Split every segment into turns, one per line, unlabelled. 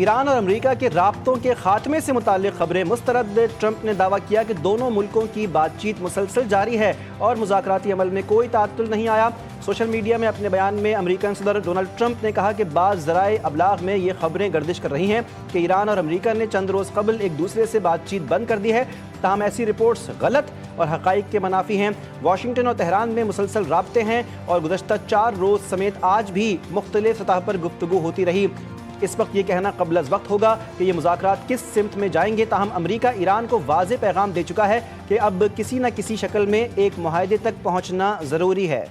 ایران اور امریکہ کے رابطوں کے خاتمے سے متعلق خبریں مسترد۔ ٹرمپ نے دعویٰ کیا کہ دونوں ملکوں کی بات چیت مسلسل جاری ہے اور مذاکراتی عمل میں کوئی تعطل نہیں آیا۔ سوشل میڈیا میں اپنے بیان میں امریکن صدر ڈونلڈ ٹرمپ نے کہا کہ بعض ذرائع ابلاغ میں یہ خبریں گردش کر رہی ہیں کہ ایران اور امریکہ نے چند روز قبل ایک دوسرے سے بات چیت بند کر دی ہے، تاہم ایسی رپورٹس غلط اور حقائق کے منافی ہیں۔ واشنگٹن اور تہران میں مسلسل رابطے ہیں اور گزشتہ 4 روز سمیت آج بھی مختلف سطح پر گفتگو ہوتی رہی۔ اس وقت یہ کہنا قبل از وقت ہوگا کہ یہ مذاکرات کس سمت میں جائیں گے، تاہم امریکہ ایران کو واضح پیغام دے چکا ہے کہ اب کسی نہ کسی شکل میں ایک معاہدے تک پہنچنا ضروری ہے۔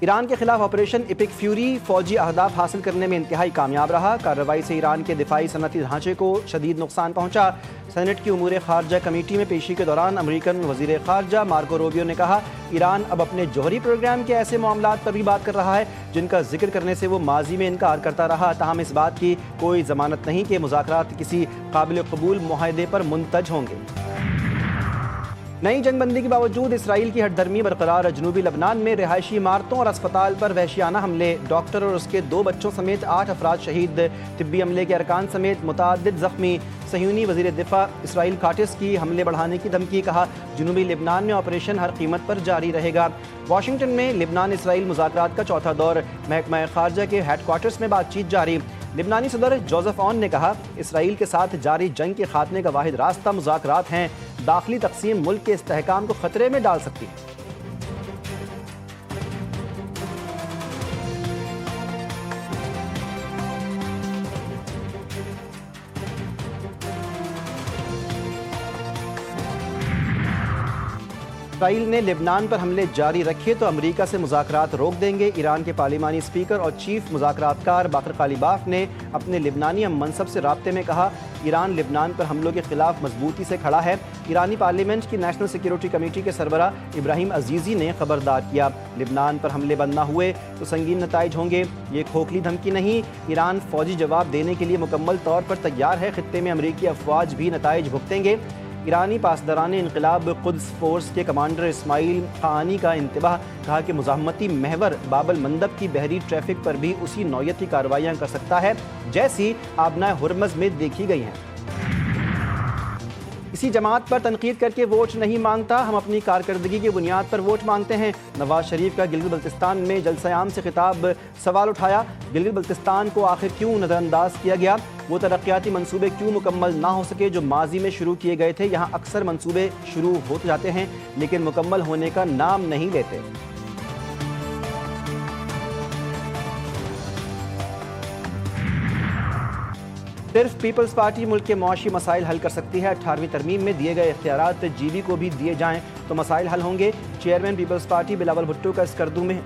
ایران کے خلاف آپریشن ایپک فیوری فوجی اہداف حاصل کرنے میں انتہائی کامیاب رہا۔ کارروائی سے ایران کے دفاعی صنعتی ڈھانچے کو شدید نقصان پہنچا۔ سینٹ کی امور خارجہ کمیٹی میں پیشی کے دوران امریکن وزیر خارجہ مارکو روبیو نے کہا، ایران اب اپنے جوہری پروگرام کے ایسے معاملات پر بھی بات کر رہا ہے جن کا ذکر کرنے سے وہ ماضی میں انکار کرتا رہا، تاہم اس بات کی کوئی ضمانت نہیں کہ مذاکرات کسی قابل قبول معاہدے پر منتج ہوں گے۔ نئی جنگ بندی کے باوجود اسرائیل کی ہٹ دھرمی برقرار۔ جنوبی لبنان میں رہائشی عمارتوں اور اسپتال پر وحشیانہ حملے، ڈاکٹر اور اس کے 2 بچوں سمیت 8 افراد شہید، طبی عملے کے ارکان سمیت متعدد زخمی۔ صہیونی وزیر دفاع اسرائیل کاٹس کی حملے بڑھانے کی دھمکی، کہا جنوبی لبنان میں آپریشن ہر قیمت پر جاری رہے گا۔ واشنگٹن میں لبنان اسرائیل مذاکرات کا چوتھا دور، محکمہ خارجہ کے ہیڈ کوارٹرز میں بات چیت جاری۔ لبنانی صدر جوزف اون نے کہا، اسرائیل کے ساتھ جاری جنگ کے خاتمے کا واحد راستہ مذاکرات ہیں، داخلی تقسیم ملک کے استحکام کو خطرے میں ڈال سکتی ہے۔ اسرائیل نے لبنان پر حملے جاری رکھے تو امریکہ سے مذاکرات روک دیں گے۔ ایران کے پارلیمانی اسپیکر اور چیف مذاکرات کار باقر قالیباف نے اپنے لبنانی ہم منصب سے رابطے میں کہا، ایران لبنان پر حملوں کے خلاف مضبوطی سے کھڑا ہے۔ ایرانی پارلیمنٹ کی نیشنل سیکیورٹی کمیٹی کے سربراہ ابراہیم عزیزی نے خبردار کیا، لبنان پر حملے بند نہ ہوئے تو سنگین نتائج ہوں گے۔ یہ کھوکھلی دھمکی نہیں، ایران فوجی جواب دینے کے لیے مکمل طور پر تیار ہے، خطے میں امریکی افواج بھی نتائج بھگتیں گے۔ ایرانی پاسداران انقلاب قدس فورس کے کمانڈر اسماعیل قانی کا انتباہ، کہا کہ مزاحمتی محور باب المندب کی بحری ٹریفک پر بھی اسی نوعیت کی کارروائیاں کر سکتا ہے جیسی آبنائے ہرمز میں دیکھی گئی ہیں۔ اسی جماعت پر تنقید کر کے ووٹ نہیں مانگتا، ہم اپنی کارکردگی کی بنیاد پر ووٹ مانگتے ہیں۔ نواز شریف کا گلگت بلتستان میں جلسہ عام سے خطاب، سوال اٹھایا، گلگت بلتستان کو آخر کیوں نظر انداز کیا گیا؟ وہ ترقیاتی منصوبے کیوں مکمل نہ ہو سکے جو ماضی میں شروع کیے گئے تھے؟ یہاں اکثر منصوبے شروع ہوتے جاتے ہیں لیکن مکمل ہونے کا نام نہیں لیتے۔ صرف پیپلز پارٹی ملک کے معاشی مسائل حل کر سکتی ہے۔ 18ویں ترمیم میں دیے گئے اختیارات جی بی کو بھی دیے جائیں تو مسائل حل ہوں گے۔ چیئرمین پیپلز پارٹی بلاول بھٹو کا اسکردو میں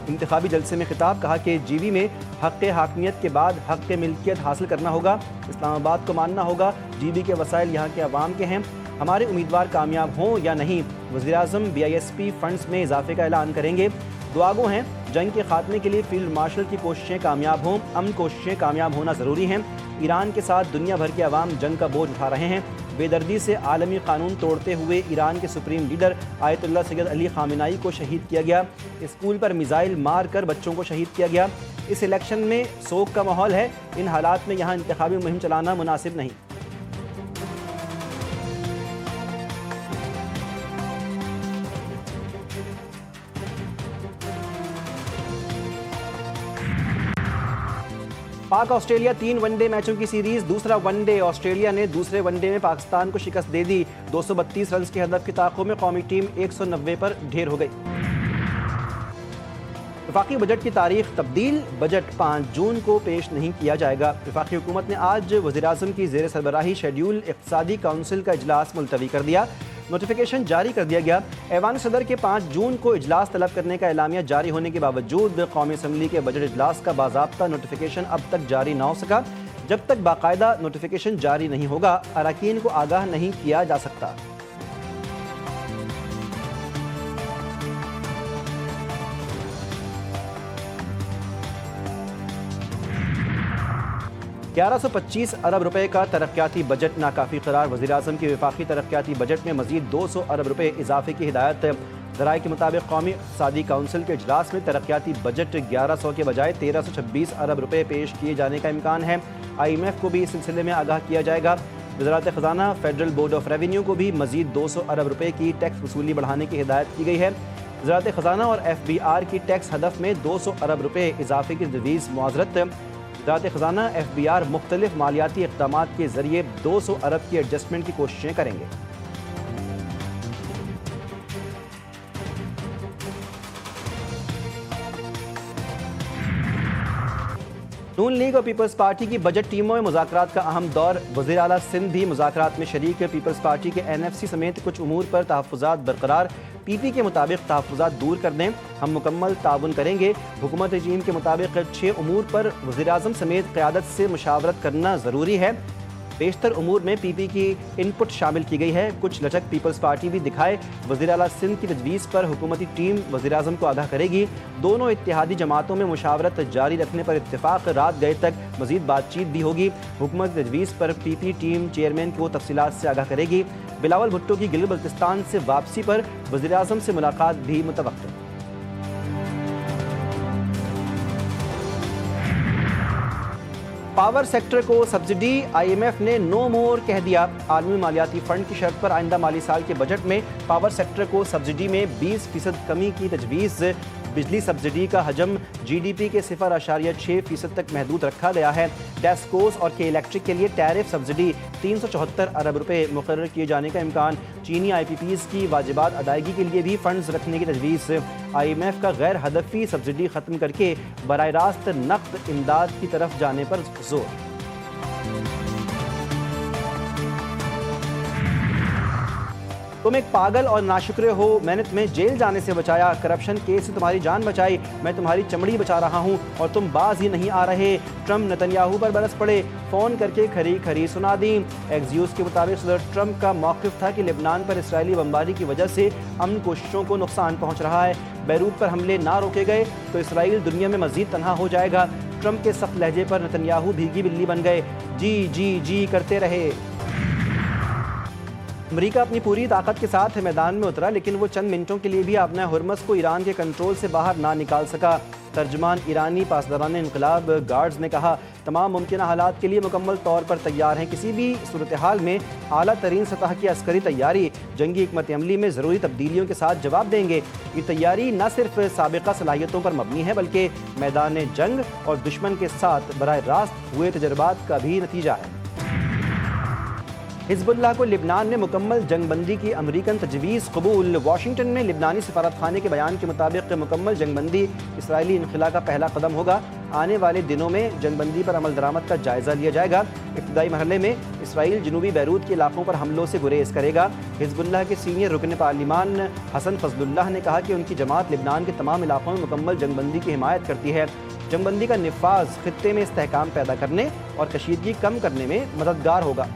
انتخابی جلسے میں خطاب، کہا کہ جی بی میں حق حاکمیت کے بعد حق ملکیت حاصل کرنا ہوگا، اسلام آباد کو ماننا ہوگا، جی بی کے وسائل یہاں کے عوام کے ہیں، ہمارے امیدوار کامیاب ہوں یا نہیں، وزیراعظم BISP فنڈز میں اضافے کا اعلان کریں گے۔ دعا گو ہیں جنگ کے خاتمے کے لیے فیلڈ مارشل کی کوششیں کامیاب ہوں، امن کوششیں کامیاب ہونا ضروری ہیں۔ ایران کے ساتھ دنیا بھر کے عوام جنگ کا بوجھ اٹھا رہے ہیں۔ بے دردی سے عالمی قانون توڑتے ہوئے ایران کے سپریم لیڈر آیت اللہ سید علی خامنائی کو شہید کیا گیا، اسکول پر میزائل مار کر بچوں کو شہید کیا گیا۔ اس الیکشن میں سوگ کا ماحول ہے، ان حالات میں یہاں انتخابی مہم چلانا مناسب نہیں۔ پاک آسٹریلیا 3 ون ڈے میچوں کی سیریز، دوسرا ون ڈے آسٹریلیا نے دوسرے ون ڈے میں پاکستان کو شکست دے دی۔ 232 رنز کے ہدف کی تعاقب میں قومی ٹیم 190 پر ڈھیر ہو گئی۔ وفاقی بجٹ کی تاریخ تبدیل، بجٹ 5 جون کو پیش نہیں کیا جائے گا۔ وفاقی حکومت نے آج وزیراعظم کی زیر سربراہی شیڈیول اقتصادی کونسل کا اجلاس ملتوی کر دیا، نوٹیفیکیشن جاری کر دیا گیا۔ ایوان صدر کے 5 جون کو اجلاس طلب کرنے کا اعلامیہ جاری ہونے کے باوجود قومی اسمبلی کے بجٹ اجلاس کا باضابطہ نوٹیفیکیشن اب تک جاری نہ ہو سکا۔ جب تک باقاعدہ نوٹیفیکیشن جاری نہیں ہوگا، اراکین کو آگاہ نہیں کیا جا سکتا۔ 1125 ارب روپے کا ترقیاتی بجٹ ناکافی قرار، وزیراعظم کی وفاقی ترقیاتی بجٹ میں مزید 200 ارب روپے اضافے کی ہدایت۔ ذرائع کے مطابق قومی اقتصادی کونسل کے اجلاس میں ترقیاتی بجٹ 1100 کے بجائے 1326 ارب روپے پیش کیے جانے کا امکان ہے۔ IMF کو بھی اس سلسلے میں آگاہ کیا جائے گا۔ وزارت خزانہ فیڈرل بورڈ آف ریونیو کو بھی مزید 200 ارب روپے کی ٹیکس وصولی بڑھانے کی ہدایت کی گئی ہے۔ وزارت خزانہ اور FBR کی ٹیکس ہدف میں 200 ارب روپے اضافے کی تجویز معذرت۔ وزارت خزانہ FBR مختلف مالیاتی اقدامات کے ذریعے 200 ارب کی ایڈجسٹمنٹ کی کوششیں کریں گے۔ نون لیگ اور پیپلز پارٹی کی بجٹ ٹیموں میں مذاکرات کا اہم دور۔ وزیر اعلیٰ سندھ بھی مذاکرات میں شریک۔ پیپلز پارٹی کے NFC سمیت کچھ امور پر تحفظات برقرار۔ PP کے مطابق تحفظات دور کر دیں، ہم مکمل تعاون کریں گے۔ حکومت رجیم کے مطابق 6 امور پر وزیر اعظم سمیت قیادت سے مشاورت کرنا ضروری ہے۔ بیشتر امور میں PP کی ان پٹ شامل کی گئی ہے۔ کچھ لچک پیپلز پارٹی بھی دکھائے۔ وزیر اعلیٰ سندھ کی تجویز پر حکومتی ٹیم وزیر اعظم کو آگاہ کرے گی۔ دونوں اتحادی جماعتوں میں مشاورت جاری رکھنے پر اتفاق، رات گئے تک مزید بات چیت بھی ہوگی۔ حکومت تجویز پر PP ٹیم چیئرمین کو تفصیلات سے آگاہ کرے گی۔ بلاول بھٹو کی گلگت بلتستان سے واپسی پر وزیر اعظم سے ملاقات بھی متوقع۔ پاور سیکٹر کو سبسڈی، IMF نے نو مور کہہ دیا۔ عالمی مالیاتی فنڈ کی شرط پر آئندہ مالی سال کے بجٹ میں پاور سیکٹر کو سبسڈی میں 20% کمی کی تجویز۔ بجلی سبسڈی کا حجم GDP کے 0.6% تک محدود رکھا گیا ہے۔ ٹیسکوز اور کے الیکٹرک کے لیے ٹیرف سبسڈی 374 ارب روپے مقرر کیے جانے کا امکان۔ چینی IPPs کی واجبات ادائیگی کے لیے بھی فنڈز رکھنے کی تجویز۔ IMF کا غیر ہدفی سبسڈی ختم کر کے براہ راست نقد امداد کی طرف جانے پر زور۔ تم ایک پاگل اور ناشکرے ہو، میں نے تمہیں جیل جانے سے بچایا، کرپشن کیس سے تمہاری جان بچائی، میں تمہاری چمڑی بچا رہا ہوں اور تم باز ہی نہیں آ رہے۔ ٹرمپ نتنیاہو پر برس پڑے، فون کر کے کھری کھری سنا دیں۔ ایکزیوز کے مطابق صدر ٹرمپ کا موقف تھا کہ لبنان پر اسرائیلی بمباری کی وجہ سے امن کوششوں کو نقصان پہنچ رہا ہے۔ بیروت پر حملے نہ روکے گئے تو اسرائیل دنیا میں مزید تنہا ہو جائے گا۔ ٹرمپ کے سخت لہجے پر نتنیاہو بھیگی بلی بن گئے، جی جی جی کرتے رہے۔ امریکہ اپنی پوری طاقت کے ساتھ میدان میں اترا، لیکن وہ چند منٹوں کے لیے بھی اپنا ہرمز کو ایران کے کنٹرول سے باہر نہ نکال سکا۔ ترجمان ایرانی پاسداران انقلاب گارڈز نے کہا، تمام ممکنہ حالات کے لیے مکمل طور پر تیار ہیں۔ کسی بھی صورتحال میں اعلیٰ ترین سطح کی عسکری تیاری، جنگی حکمت عملی میں ضروری تبدیلیوں کے ساتھ جواب دیں گے۔ یہ تیاری نہ صرف سابقہ صلاحیتوں پر مبنی ہے بلکہ میدان جنگ اور دشمن کے ساتھ براہ راست ہوئے تجربات کا بھی نتیجہ ہے۔ حزب اللہ کو لبنان میں مکمل جنگ بندی کی امریکن تجویز قبول۔ واشنگٹن میں لبنانی سفارت خانے کے بیان کے مطابق مکمل جنگ بندی اسرائیلی انخلا کا پہلا قدم ہوگا۔ آنے والے دنوں میں جنگ بندی پر عمل درآمد کا جائزہ لیا جائے گا۔ ابتدائی مرحلے میں اسرائیل جنوبی بیروت کے علاقوں پر حملوں سے گریز کرے گا۔ حزب اللہ کے سینئر رکن پارلیمان حسن فضل اللہ نے کہا کہ ان کی جماعت لبنان کے تمام علاقوں میں مکمل جنگ بندی کی حمایت کرتی ہے۔ جنگ بندی کا نفاذ خطے میں استحکام پیدا کرنے اور کشیدگی کم کرنے میں مددگار ہوگا۔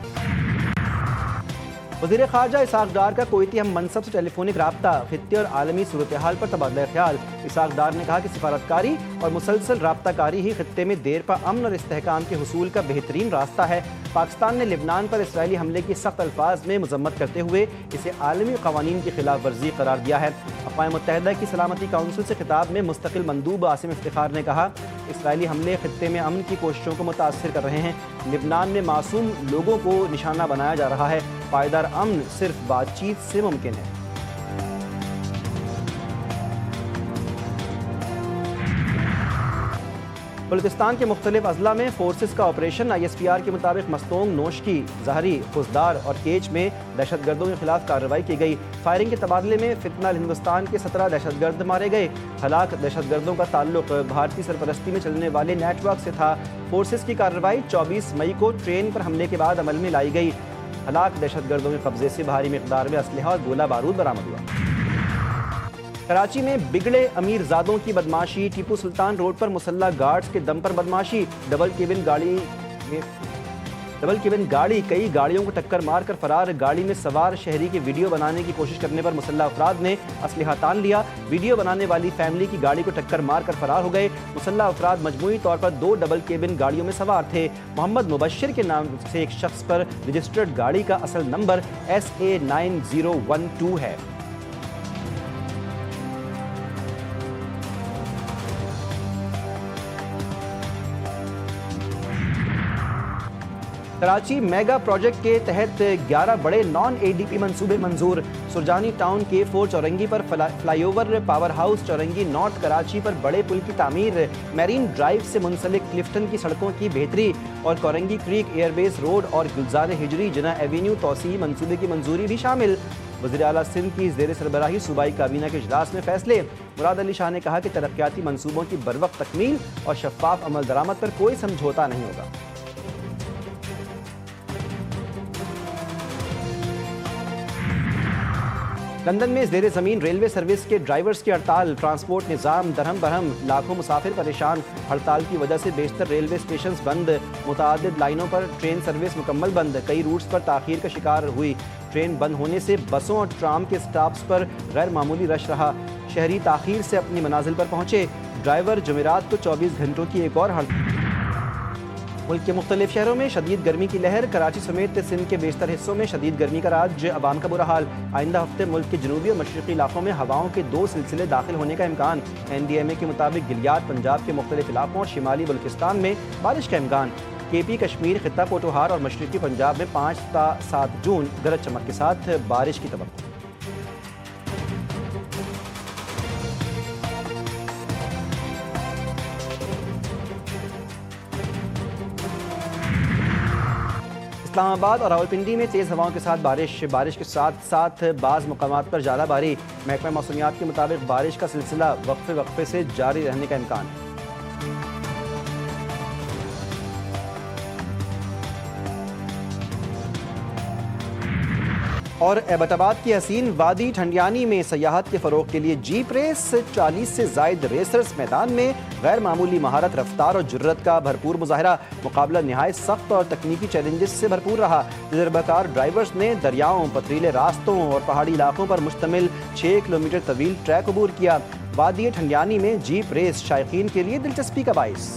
وزیر خارجہ اسحاق ڈار کا کویتی ہم منصب سے ٹیلی فونک رابطہ، خطے اور عالمی صورتحال پر تبادلہ خیال۔ اسحاق ڈار نے کہا کہ سفارتکاری اور مسلسل رابطہ کاری ہی خطے میں دیر پا امن اور استحکام کے حصول کا بہترین راستہ ہے۔ پاکستان نے لبنان پر اسرائیلی حملے کی سخت الفاظ میں مذمت کرتے ہوئے اسے عالمی قوانین کی خلاف ورزی قرار دیا ہے۔ اقوام متحدہ کی سلامتی کونسل سے خطاب میں مستقل مندوب عاصم افتخار نے کہا، اسرائیلی حملے خطے میں امن کی کوششوں کو متاثر کر رہے ہیں۔ لبنان میں معصوم لوگوں کو نشانہ بنایا جا رہا ہے۔ پائیدار امن صرف بات چیت سے ممکن ہے۔ بلوچستان کے مختلف اضلاع میں فورسز کا آپریشن۔ ISPR کے مطابق مستونگ، نوشکی، زہری، خوزدار اور کیچ میں دہشت گردوں کے خلاف کارروائی کی گئی۔ فائرنگ کے تبادلے میں فتنہ ہندوستان کے 17 دہشت گرد مارے گئے۔ ہلاک دہشت گردوں کا تعلق بھارتی سرپرستی میں چلنے والے نیٹ ورک سے تھا۔ فورسز کی کارروائی 24 مئی کو ٹرین پر حملے کے بعد عمل میں لائی گئی۔ ہلاک دہشت گردوں کے قبضے سے بھاری مقدار میں اسلحہ اور گولہ بارود برآمد ہوا۔ کراچی میں بگڑے امیر زادوں کی بدماشی۔ ٹیپو سلطان روڈ پر مسلح گارڈز کے دم پر بدماشی۔ ڈبل کیبن گاڑی کئی گاڑیوں کو ٹکر مار کر فرار۔ گاڑی میں سوار شہری کی ویڈیو بنانے کی کوشش کرنے پر مسلح افراد نے اسلحہ تان لیا۔ ویڈیو بنانے والی فیملی کی گاڑی کو ٹکر مار کر فرار ہو گئے۔ مسلح افراد مجموعی طور پر 2 ڈبل کیبن گاڑیوں میں سوار تھے۔ محمد مبشر کے نام سے ایک شخص پر رجسٹرڈ گاڑی کا اصل نمبر SA9012 ہے۔ کراچی میگا پروجیکٹ کے تحت 11 بڑے نان اے ڈی پی منصوبے منظور۔ سرجانی ٹاؤن K4 چورنگی پر fly over, power house چورنگی north Karachi پر بڑے پل کی تعمیر، میرین ڈرائیو سے منسلک کلفٹن کی سڑکوں کی بہتری اور Korangi creek air base road اور گلزار ہجری جناح ایوینیو توسیعی منصوبے کی منظوری بھی شامل۔ وزیر اعلیٰ سندھ کی زیر سربراہی صوبائی کابینہ کے اجلاس میں فیصلے۔ مراد علی شاہ نے کہا کہ ترقیاتی منصوبوں کی بروقت تکمیل اور شفاف عمل درآمد پر کوئی سمجھوتا نہیں ہوگا۔ لندن میں زیر زمین ریلوے سروس کے ڈرائیورز کی ہڑتال، ٹرانسپورٹ نظام درہم برہم، لاکھوں مسافر پریشان۔ ہڑتال کی وجہ سے بیشتر ریلوے اسٹیشنز بند، متعدد لائنوں پر ٹرین سروس مکمل بند، کئی روٹس پر تاخیر کا شکار ہوئی۔ ٹرین بند ہونے سے بسوں اور ٹرام کے سٹاپس پر غیر معمولی رش رہا، شہری تاخیر سے اپنی منازل پر پہنچے۔ ڈرائیور جمعرات کو 24 گھنٹوں کی ایک اور ہڑتال۔ ملک کے مختلف شہروں میں شدید گرمی کی لہر، کراچی سمیت سندھ کے بیشتر حصوں میں شدید گرمی کا راج، عوام کا برا حال۔ آئندہ ہفتے ملک کے جنوبی اور مشرقی علاقوں میں ہواؤں کے 2 سلسلے داخل ہونے کا امکان۔ NDMA کے مطابق گلیات پنجاب کے مختلف علاقوں اور شمالی بلوچستان میں بارش کا امکان۔ KP کشمیر، خطہ پوٹوہار اور مشرقی پنجاب میں 5 تا 7 جون گرج چمک کے ساتھ بارش کی توقع۔ اسلام آباد اور راولپنڈی میں تیز ہواؤں کے ساتھ بارش کے ساتھ ساتھ بعض مقامات پر ژالہ باری۔ محکمہ موسمیات کے مطابق بارش کا سلسلہ وقفے سے جاری رہنے کا امکان ہے۔ اور ایبٹ آباد کی حسین وادی ٹھنڈیانی میں سیاحت کے فروغ کے لیے جیپ ریس، 40 سے زائد ریسرز میدان میں، غیر معمولی مہارت، رفتار اور جرت کا بھرپور مظاہرہ۔ مقابلہ نہایت سخت اور تکنیکی چیلنجز سے بھرپور رہا۔ تجربہ کار ڈرائیورز نے دریاؤں، پتھریلے راستوں اور پہاڑی علاقوں پر مشتمل 6 کلومیٹر طویل ٹریک عبور کیا۔ وادی ٹھنڈیانی میں جیپ ریس شائقین کے لیے دلچسپی کا باعث۔